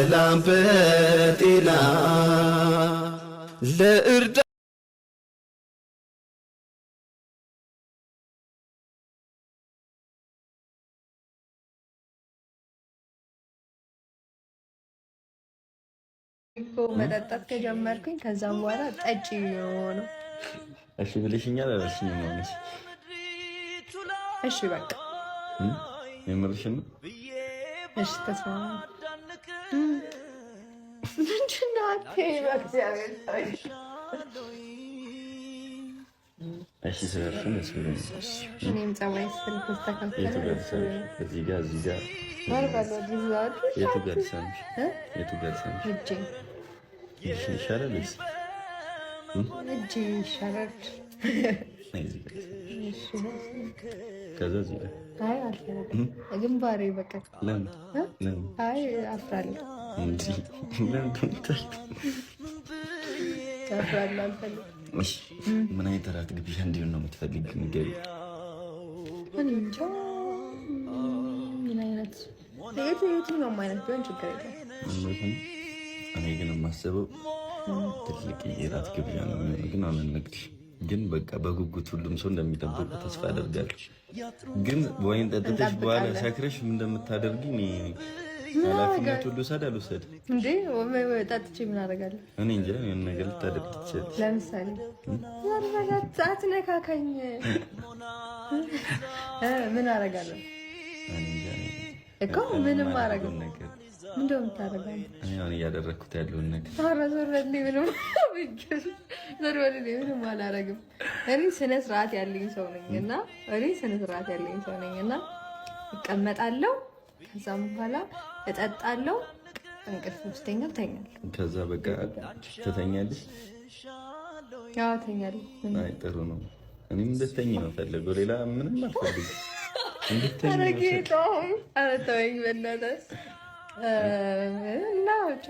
በሰላም በጤና ለእርዳ እኮ መጠጣት ከጀመርኩኝ ከዛም በኋላ ጠጪ ነው። እሺ ብለሽኛል አላልሽኝም? ማለት እሺ በቃ የምርሽን ነው? እሺ ተስማማ። ምንድነው በእግዚአብሔር እሺ ስለርሽን እስኪ እኔም ጸባይ ስልክ ተስተካከለ። እዚህ ጋር የቱ ጋር ሳምሽ እጄ ይሻላል ወይስ እጄ ይሻላል? ከዛ እዚህ ጋር አይ አልፈልግም። ግንባሬ በቃ ለምን አይ አፍራለሁ እንዴ? ለምን ታፍራለህ? አልፈልግም። እሺ ምን አይነት እራት ግብዣ እንዲሆን ነው የምትፈልጊ? ንገሪኝ። እንጃ ምን አይነት የትኛውም አይነት ቢሆን ችግር የለም። እኔ ግን የማስበው ትልቅ የእራት ግብዣ ነው የሚሆነው። ግን አልነግርሽ ግን በቃ በጉጉት ሁሉም ሰው እንደሚጠብቁ ተስፋ አደርጋለሁ። ግን ወይን ጠጥተሽ በኋላ ሰክረሽ ምን እንደምታደርጊ እኔ ኃላፊነት ሁሉ ሰድ አልወሰድ እንዴ? ጠጥቼ ምን አደርጋለሁ? እኔ እንጃ የሆነ ነገር ልታደርግ ትችላለሽ። ለምሳሌ አትነካካኝ። ምን አደርጋለሁ እኮ ምንም አደርጋለሁ ነገር እንደው የምታደርገው እኔ እያደረግኩት ያለውን ነገር ምንም አላደርግም። እኔ ስነ ስርዓት ያለኝ ሰው ነኝ እና እቀመጣለሁ። ከዛም በኋላ እጠጣለሁ። እንቅልፍ ውስጠኛ እተኛለሁ። ከዛ በቃ ትተኛለሽ? ያው እተኛለሁ። አይ ጥሩ ነው። እኔም እንድትተኝ ነው የምፈልገው፣ ሌላ ምንም አልፈልግም። እንድትተኝ ነው ተወኝ በእናትህ። እና ብቻ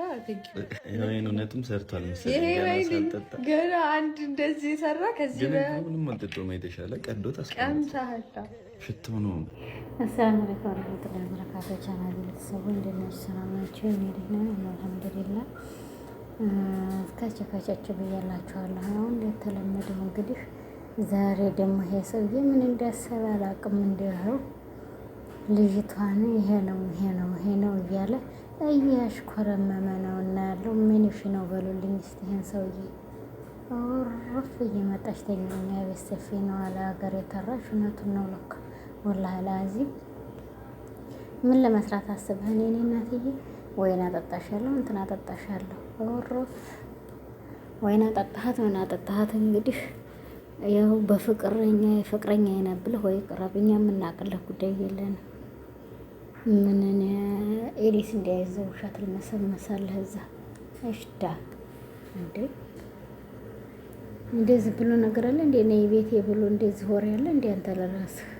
ይሄን እውነትም ሰርቷል መሰለኝ። ገና አንድ እንደዚህ ሰራ። ከዚህ ምንም አልጠጣሁም። የተሻለ ቀዶ ቀምሳህታ ሽቶ ነው። አሰላሙ አለይኩም ወራህመቱላሂ ወበረካቱህ። ቻናል ቤተሰቡ እንደምን ናችሁ? ሰላም ናችሁ? እኔ ደህና ነኝ አልሐምዱሊላህ። ካቻችሁ ብያላችኋለሁ። አሁን እንደተለመደው እንግዲህ ዛሬ ደግሞ ይሄ ሰውዬ ምን እንዳሰበ አላውቅም። እንደው ልጅቷን ይሄ ነው እያለ እያሽኮረመመ ነው እና ያለው ምን ይሽ ነው በሉልኝ እስቲ። ይሄን ሰውዬ ወርፍ እየመጣች ተኛኛ ቤት ሰፊ ነው አለ ሀገር የተራሽ። እውነቱን ነው ለካ ወላሂ ላዚም። ምን ለመስራት አስበህ እኔ እናትዬ ወይን አጠጣሻለሁ እንትን አጠጣሻለሁ። ወርፍ ወይን አጠጣሃት ምን አጠጣሃት። እንግዲህ ያው ፍቅረኛ የነብልህ ወይ ቅረብኛ የምናቅልህ ጉዳይ የለንም። ምንን ኤሊስ እንዲያይዘው ውሻት ልመሰመሳለህ እዛ እሽዳ እንዴ? እንደዚህ ብሎ ነገር አለ እንዴ? ነይ ቤቴ ብሎ እንደዚህ ወሬ ያለ እንዴ? አንተ ለራስህ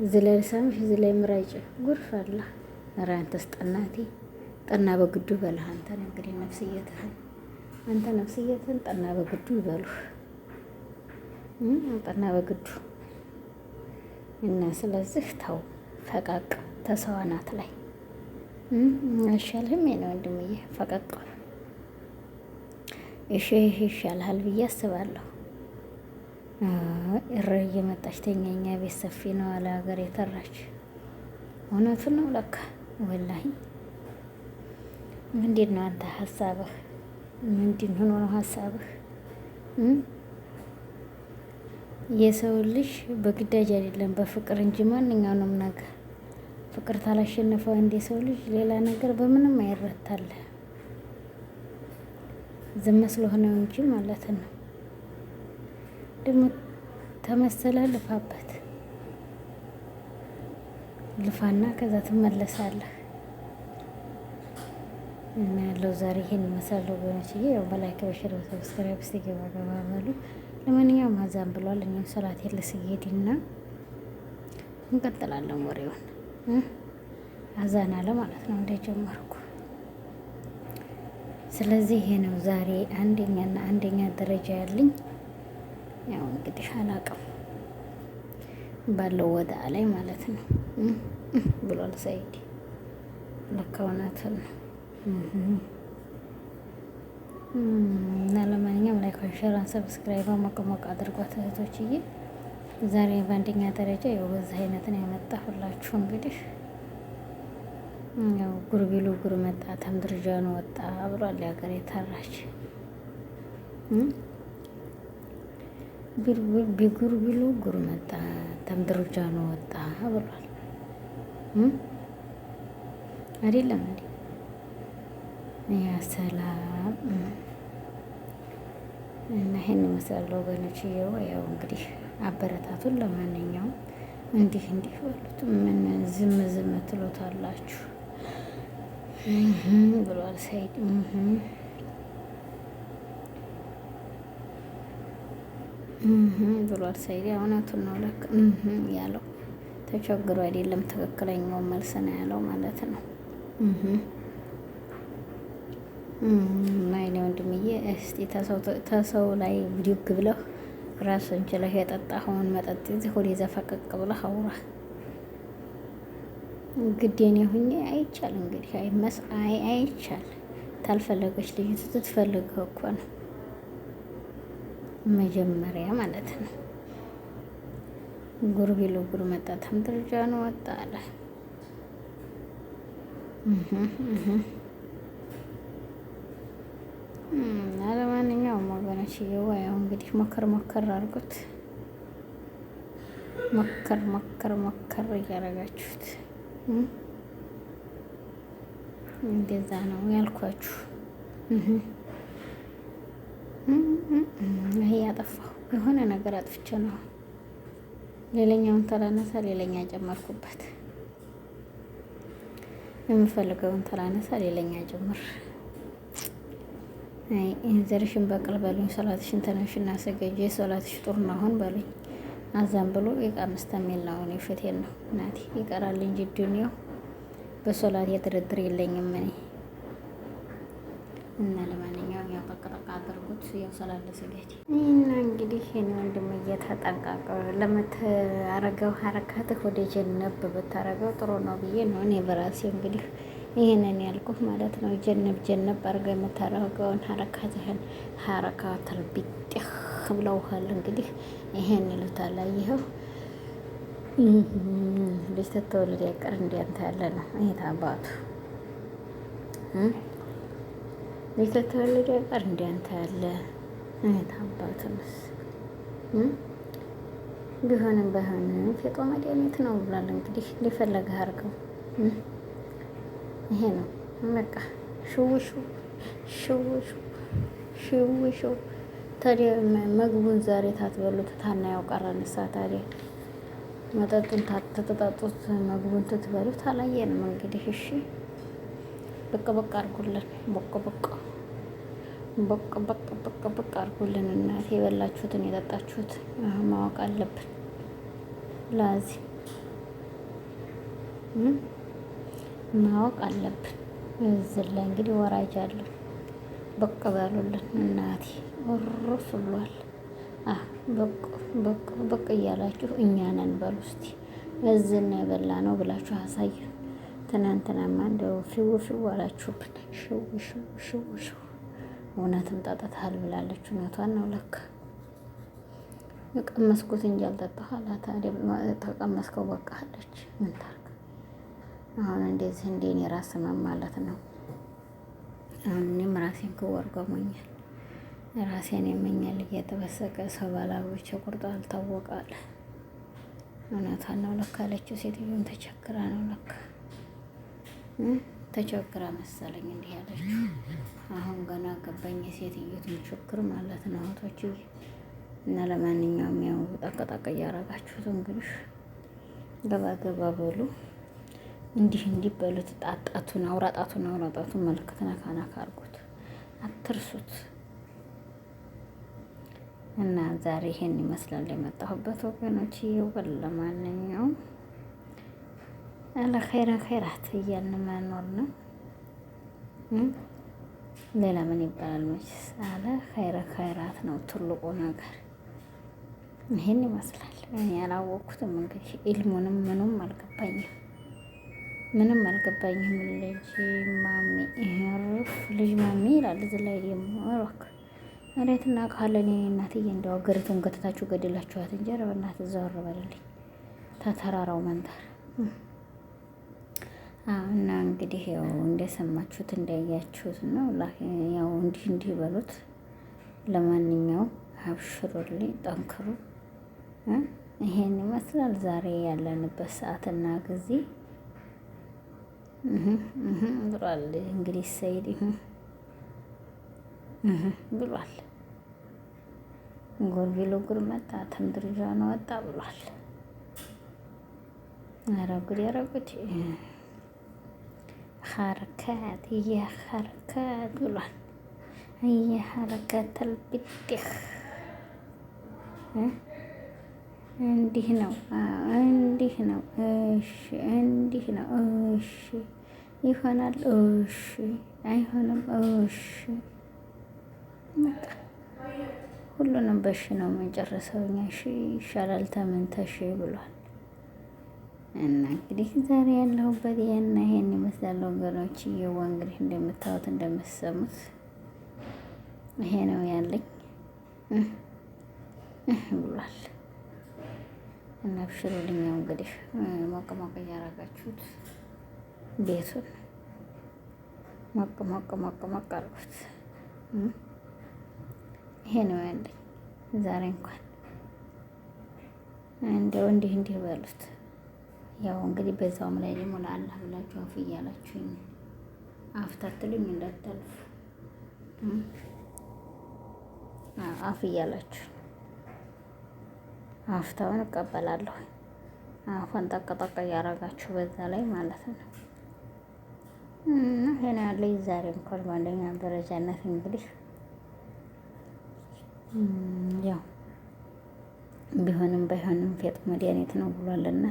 እዚህ ላይ ልሳምሽ እዚህ ላይ ምራጭ ጉርፋላ። ኧረ አንተስ ጠናቴ ጠና በግዱ በልህ። አንተን እንግዲህ ነፍስየትህን ጠና በግዱ ይበሉህ። ጠና በግዱ እና ስለዚህ ተው ፈቀቅ ተሰዋናት ላይ አይሻልህም? የኔ ወንድምዬ ፈቀቅ እሺ ይሻልሃል ብዬ አስባለሁ። እረ እየመጣች ተኛኛ ቤት ሰፊ ነው አለ ሀገር የተራች። እውነቱን ነው ለካ ወላሂ። ምንድን ነው አንተ ሀሳብህ? ምንድን ሆኖ ነው ሀሳብህ? የሰው ልጅ በግዳጅ አይደለም በፍቅር እንጂ ማንኛውንም ነገር ፍቅር ታላሸነፈው እንደ ሰው ልጅ ሌላ ነገር በምንም አይረታል። ዝም ስለሆነው እንጂ ማለት ነው። ደግሞ ተመሰለ ልፋበት ልፋና ከዛ ትመለሳለህ። እና ያለው ዛሬ ይሄን መሰለው ወገኖች ያው በላይክ በሽር ሰብስክራይብ ገባ በሉ። ለማንኛውም አዛን ብሏል። እኛም ሰላት የለስየድና እንቀጥላለን ወሬውን። አዛን አለ ማለት ነው እንደጀመርኩ። ስለዚህ ይሄ ነው ዛሬ አንደኛ ደረጃ ያለኝ። ያው እንግዲህ አላውቅም ባለው ወዳ ላይ ማለት ነው ብሏል ሰይድ። ልክ እውነትን ነው። እና ለማንኛውም ላይክ፣ ሼር፣ ሰብስክራይብ ሞቅ ሞቅ አድርጓት እህቶችዬ። ዛሬ በአንደኛ ደረጃ ያው በዚህ አይነት ነው ያመጣሁላችሁ። እንግዲህ ያው ጉር ቢሉ ጉር መጣ ተምድርጃኑ ወጣ ብሏል የሀገሬ ተራች። ቢጉር ቢሉ ጉር መጣ ተምድርጃኑ ወጣ ብሏል አይደለም እንዴ? ያ ሰላም እና ይሄን ይመስላል ወገኖች። ያው እንግዲህ አበረታቱን። ለማንኛውም እንዲህ በሉት። ምን ዝም ትሎታላችሁ ብሏል ሰይድ። ብሏል ሰይድ። እውነቱን ነው ለካ ያለው ተቸግሮ አይደለም፣ ትክክለኛው መልስ ነው ያለው ማለት ነው። ማይኔ ወንድምዬ እስቲ ተሰው ላይ ብድግ ብለህ ራስን ችለህ የጠጣኸውን መጠጥ እዚህ ወደ ዘፈቀቅ ብለህ አውራ። ግዴን ሁኜ አይቻል እንግዲህ አይቻል። ታልፈለገች ልጅ ትትፈልገው እኮ ነው መጀመሪያ ማለት ነው። ጉር ቢሉ ጉር መጣ ተምድርጃኑ ወጣ አለ። ለማንኛውም ወገኖች ያው እንግዲህ ሞከር አድርጉት። ሞከር እያደረጋችሁት እንደዛ ነው ያልኳችሁ። ይሄ ያጠፋሁ የሆነ ነገር አጥፍቼ ነው። ሌላኛውን ተላነሳ ሌላኛ ጨመርኩበት። የምፈልገውን ተላነሳ ሌላኛ ጨምር። ዘርሽን በቅል በሉኝ፣ ሶላትሽን ተነሽና ሰገጂ፣ ሶላትሽ ጥሩ ነው አሁን በሉኝ። አዛም ብሎ የቃምስ ተሚል ነው እኔ ፍቴን ነው እናቴ ይቀራል እንጂ ዱንያው በሶላት የድርድር የለኝም እኔ። እና ለማንኛውም ያው ጠቅጠቅ አድርጉት። ያው ሶላት ለሰገጂ እና እንግዲህ እኔ ወንድም እየተጠንቀቀ ለምታረገው ሐረካትህ ወደ ጀነብ ብታረገው ጥሩ ነው ብዬ ነው እኔ በራሴ እንግዲህ ይሄንን ያልኩህ ማለት ነው። ጀነብ አድርገህ የምታረገውን ሐረካትህን ሐረካተል ቢጥህ ብለውሃል እንግዲህ ይሄን ይሉታል። ይኸው ልጅ ተተወለደ ያቀር እንዲያንተ ያለ ነው። ይሄት አባቱ ልጅ ተተወለደ ያቀር እንዲያንተ ያለ ይሄት አባቱ ነው። ቢሆንም ባይሆንም ፌጦ መድኃኒት ነው ብሏል እንግዲህ ሊፈለግህ አድርገው። ይሄ ነው በቃ ሽውሹ ታዲያ ምግቡን ዛሬ ታትበሉት ታናየው ቀረንሳ ታዲያ መጠጡን ታተጠጣጡት ምግቡን ትትበሉት አላየንም እንግዲህ። እሺ በቃ አድርጉልን፣ በቃ አድርጉልን። እናቴ የበላችሁትን የጠጣችሁት ማወቅ አለብን። ላዚ ማወቅ አለብን። እዚህ ላይ እንግዲህ ወራጅ አለ። በቃ በሉልን እናቴ ወሮፍ ብሏል። በቃ እያላችሁ እኛ ነን በሉ እስቲ። እዝና የበላ ነው ብላችሁ አሳዩ። ትናንትናማ እንደው ፊው አላችሁብን። ሽው እውነትም ጠጥተሃል ብላለች። እውነቷን ነው ለካ። የቀመስኩት እንጂ አልጠጣሁ አላት። ተቀመስከው በቃ አለች። ምን ታርግ አሁን እንደዚህ እንደኔ ራስ ማለት ነው። አሁን እኔም ራሴን ክወርገሞኛል። ራሴን የመኛል እየተበሰቀ ሰው ባላቦች ቁርጦ አልታወቃለ። እውነቷን ነው ለካ አለችው። ሴትዮን ተቸግራ ነው ለካ ተቸግራ መሰለኝ እንዲህ ያለችው። አሁን ገና ገባኝ የሴትዮቱን ችግር ማለት ነው እህቶች። እና ለማንኛውም ያው ጠቅጠቅ እያረጋችሁት እንግዲህ ገባ በሉ። እንዲህ በሉት። ጣጣቱን አውራጣቱን መልክት ነካናካ አድርጉት፣ አትርሱት። እና ዛሬ ይሄን ይመስላል የመጣሁበት ወገኖች። ይወል ለማንኛውም አለ ኸይራት እያልን መኖር ነው። ሌላ ምን ይባላል መችስ? አለ ኸይራት ነው ትልቁ ነገር። ይሄን ይመስላል። እኔ ያላወቅኩትም እንግዲህ ኢልሙንም ምኑም አልገባኝም። ምንም አልገባኝም። ልጅ ማሚ ሩፍ ልጅ ማሚ ይላል እዚህ ላይ ደግሞ ሮክ እንዴት እናውቃለን? እናትዬ እንደው አገሪቱን ገትታችሁ ገደላችኋት እንጂ ኧረ በእናትህ ዘወር በልልኝ ተተራራው መንደር። እና እንግዲህ ያው እንደሰማችሁት እንዳያችሁት ነው። ያው እንዲህ በሉት። ለማንኛውም አብሽሩልኝ፣ ጠንክሩ። ይሄን ይመስላል ዛሬ ያለንበት ሰዓትና ጊዜ ብሏል። እንግዲህ ሰይድ ብሏል። ጎርቢሎ ጉር መጣ ተምድርጃን ወጣ ብሏል። አረጉድ ያረጉድ ሐረካት የሐረካት ብሏል። የሐረካት ተልብጤህ እንዲህ ነው፣ እንዲህ ነው። እሺ እንዲህ ነው። እሺ ይሆናል። እሺ አይሆንም። እሺ በቃ ሁሉንም በሽ ነው የምንጨርሰው እኛ። እሺ ይሻላል ተመንተሽ ብሏል። እና እንግዲህ ዛሬ ያለሁበት ይሄን ይመስላል ወገኖች። እየዋ እንግዲህ እንደምታዩት እንደምትሰሙት ይሄ ነው ያለኝ ብሏል። እና አብሽሩልኝ። እንግዲህ ሞቅ ሞቅ እያረጋችሁት ቤቱን ሞቅ ሞቅ ሞቅ ሞቅ አድርጉት። ይሄ ነው ያለኝ ዛሬ። እንኳን እንደው እንዲህ በሉት። ያው እንግዲህ በዛውም ላይ ደግሞ ለአላህ ብላችሁ አፍ እያላችሁኝ አፍታትሉኝ እንዳታልፉ። አፍ እያላችሁ አፍታውን እቀበላለሁ። አፏን ጠቅጠቅ እያረጋችሁ በዛ ላይ ማለት ነው። ይሄን ያለኝ ዛሬ እንኳን በአንደኛ ደረጃነት እንግዲህ ያው ቢሆንም ባይሆንም ፌጦ መድኃኒት ነው ብሏልና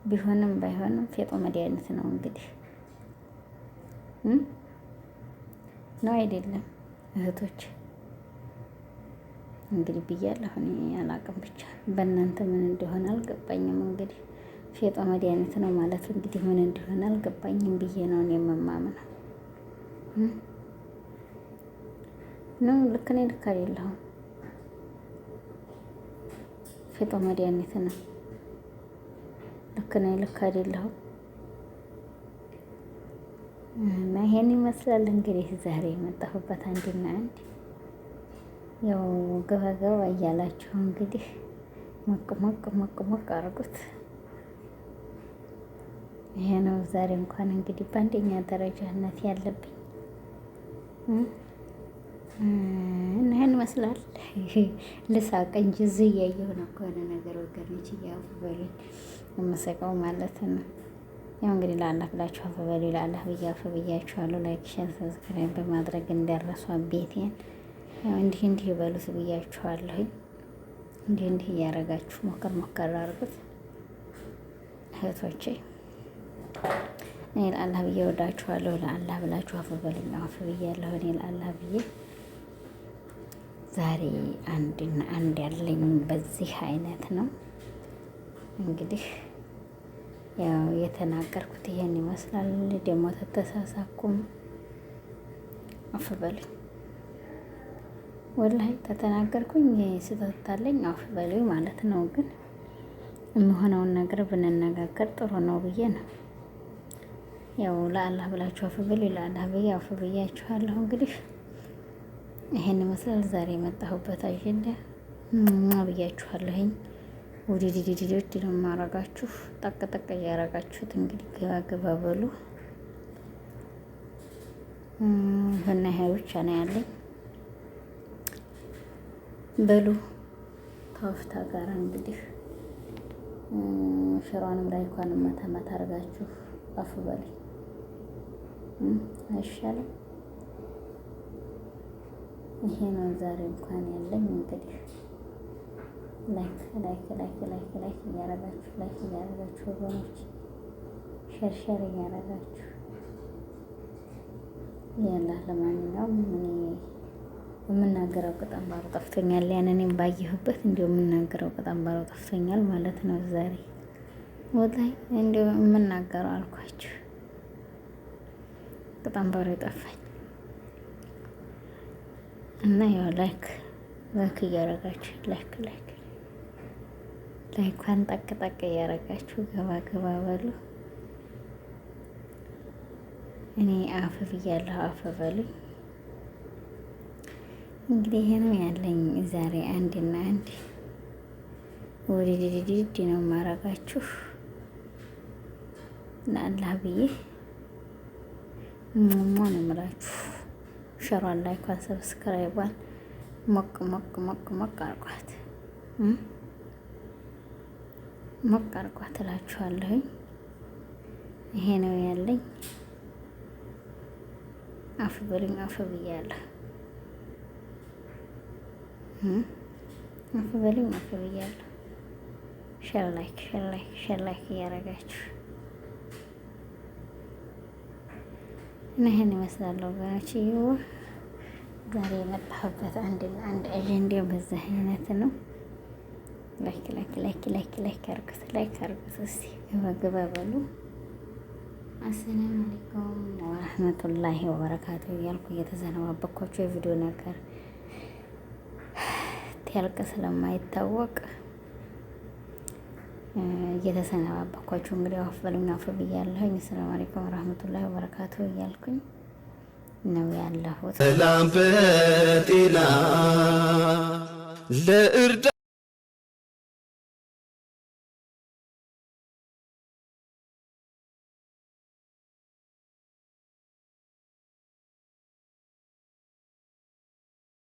ቢሆንም ባይሆንም ፌጦ መድኃኒት ነው እንግዲህ ነው አይደለም እህቶች? እንግዲህ ብያለሁ እኔ አላቅም። ብቻ በእናንተ ምን እንደሆነ አልገባኝም። እንግዲህ ፌጦ መድኃኒት ነው ማለት እንግዲህ ምን እንደሆነ አልገባኝም ብዬ ነው እኔ የምማምነው። ነው ልክ ነኝ? ልክ አይደለሁም? ፌጦ መድኃኒት ነው። ልክ ነኝ? ልክ አይደለሁም? እና ይሄን ይመስላል እንግዲህ ዛሬ የመጣሁበት አንድና አንድ ያው ገባ እያላችሁ እንግዲህ ሞቅ ሞቅ ሞቅ ሞቅ አድርጉት። ይሄ ነው ዛሬ እንኳን እንግዲህ በአንደኛ ደረጃነት ያለብኝ እና ይሄን ይመስላል። ልሳቅ እንጂ እዚህ እያየሁ ነው ከሆነ ነገር ወገኖች እያፉ በሉኝ የምሰቀው ማለት ነው። ያው እንግዲህ ለአላህ ብላችሁ አፍ በሉኝ። ለአላህ ብዬ አፍ ብያችኋለሁ። ላይክ፣ ሼር፣ ሰብስክራይብ በማድረግ እንዳረሷ ቤቴን ያው እንዲህ በሉት ብያችኋለሁ። እንዲህ እያረጋችሁ ሞከር አድርጉት እህቶቼ። እኔ ለአላህ ብዬ ወዳችኋለሁ። ለአላህ ብላችሁ አፍ በሉኝ። አፍ ብያለሁ እኔ ለአላህ ብዬ። ዛሬ አንድና አንድ ያለኝ በዚህ አይነት ነው እንግዲህ ያው የተናገርኩት ይሄን ይመስላል። ደግሞ ተተሳሳኩም አፍ በሉኝ። ወላሂ ተተናገርኩኝ ስህተት አለኝ አፍ በሉኝ ማለት ነው። ግን የሚሆነውን ነገር ብንነጋገር ጥሩ ነው ብዬ ነው። ያው ለአላህ ብላችሁ አፍ በሉኝ። ለአላህ ብዬ አፍ ብያችኋለሁ። እንግዲህ ይሄን ይመስላል ዛሬ የመጣሁበት አጀንዳ ብያችኋለሁኝ። ውድድድድድ ነው የማረጋችሁ። ጠቅ እያረጋችሁት እንግዲህ ገባ በሉ እና ይሄ ብቻ ነው ያለኝ። በሉ ተወፍታ ጋር እንግዲህ ሽሯንም ላይ እንኳን መተመት አርጋችሁ አፍ በሉኝ አይሻልም? ይሄ ነው ዛሬ እንኳን ያለኝ እንግዲህ ላይክ እያረጋችሁ ወገኖች ሸርሸር እያረጋችሁ ያላ። ለማንኛውም የምናገረው ቅጣም ባሮ ጠፍቶኛል። ያንን እኔም ባየሁበት እንዲሁ የምናገረው ቅጣም ባሮ ጠፍቶኛል ማለት ነው ዛሬ ወላሂ እንደው የምናገረው አልኳችሁ በጣም ባሮ ጠፋኝ። እና ያው ላይክ እያረጋችሁ ላይኳን ጠቅ እያረጋችሁ ገባ በሉ። እኔ አፍ ብያለሁ፣ አፍ በሉኝ። እንግዲህ ይሄ ነው ያለኝ ዛሬ። አንድና አንድ ወዲዲዲዲ ነው ማረጋችሁ ለአላህ ብዬ ነው የምላችሁ። ሸሯን ላይኳን ሰብስክራይቧን ሞቅ አርጓት እላችኋለሁኝ። ይሄ ነው ያለኝ። አፍ በሉኝ፣ አፍ ብያለሁ። አፍ በሉኝ፣ አፍ ብያለሁ። ሸር ላይክ እያረጋችሁ እና ይሄን ይመስላል ወገኖች። ዛሬ የመጣሁበት አንድ አጀንዳ በዛ አይነት ነው። ላይክ አርጉት እስቲ ገባ በሉ። አሰላሙ አለይኩም ወራህመቱላሂ ወበረካቱ እያልኩ እየተዘነባበኳቸው የቪዲዮ ነገር ያልቅ ስለማይታወቅ እየተሰነባበኳቸው እንግዲህ አፍ በሉኝ፣ አፍ ብያለሁኝ። አሰላሙ አለይኩም ወራህመቱላሂ ወበረካቱ እያልኩኝ ነው ያለሁት። ሰላም በጤና ለእርዳ